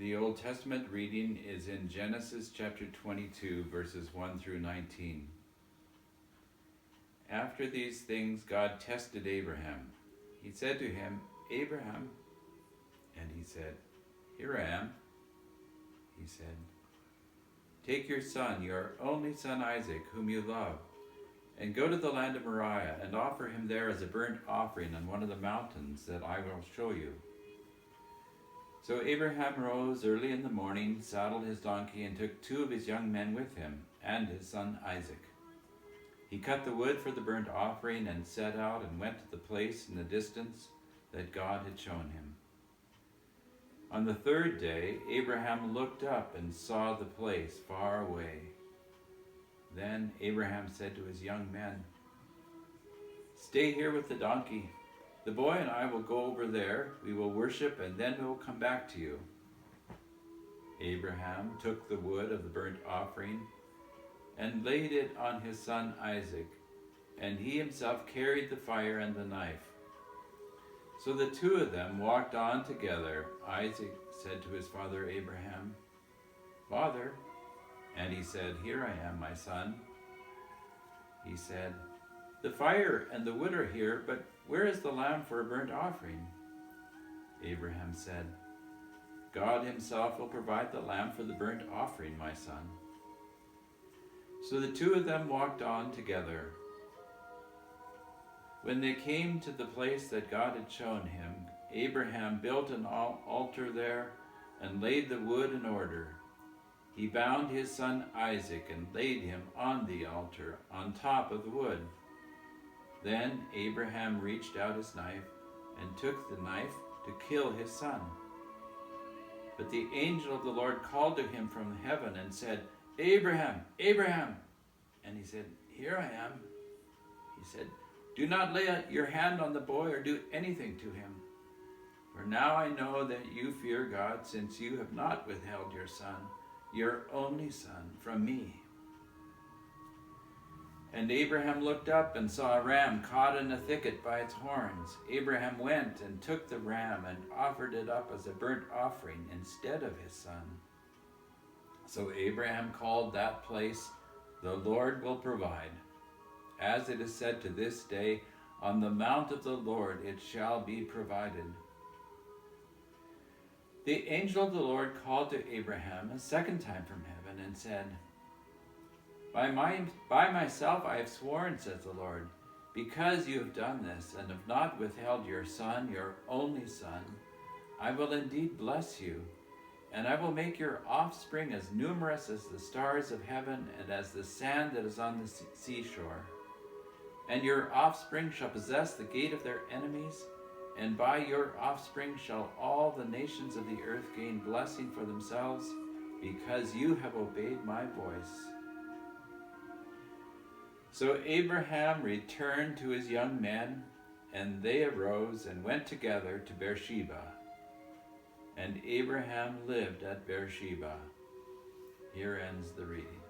The Old Testament reading is in Genesis chapter 22, verses 1 through 19. After these things, God tested Abraham. He said to him, "Abraham," and he said, "Here I am." He said, "Take your son, your only son Isaac, whom you love, and go to the land of Moriah and offer him there as a burnt offering on one of the mountains that I will show you." So Abraham rose early in the morning, saddled his donkey, and took 2 of his young men with him, and his son Isaac. He cut the wood for the burnt offering and set out and went to the place in the distance that God had shown him. On the 3rd day, Abraham looked up and saw the place far away. Then Abraham said to his young men, "Stay here with the donkey. The boy and I will go over there, we will worship, and then we will come back to you." Abraham took the wood of the burnt offering and laid it on his son Isaac, and he himself carried the fire and the knife. So the 2 of them walked on together. Isaac said to his father Abraham, "Father," and he said, "Here I am, my son." He said, "The fire and the wood are here, but where is the lamb for a burnt offering?" Abraham said, "God himself will provide the lamb for the burnt offering, my son." So the 2 of them walked on together. When they came to the place that God had shown him, Abraham built an altar there and laid the wood in order. He bound his son Isaac and laid him on the altar on top of the wood. Then Abraham reached out his knife and took the knife to kill his son. But the angel of the Lord called to him from heaven and said, "Abraham, Abraham!" And he said, "Here I am." He said, "Do not lay your hand on the boy or do anything to him. For now I know that you fear God, since you have not withheld your son, your only son, from me." And Abraham looked up and saw a ram caught in a thicket by its horns. Abraham went and took the ram and offered it up as a burnt offering instead of his son. So Abraham called that place, "The Lord will provide." As it is said to this day, "On the mount of the Lord it shall be provided." The angel of the Lord called to Abraham a second time from heaven and said, By myself I have sworn, says the Lord, because you have done this and have not withheld your son, your only son, I will indeed bless you, and I will make your offspring as numerous as the stars of heaven and as the sand that is on the seashore. And your offspring shall possess the gate of their enemies, and by your offspring shall all the nations of the earth gain blessing for themselves, because you have obeyed my voice. So Abraham returned to his young men, and they arose and went together to Beersheba. And Abraham lived at Beersheba. Here ends the reading.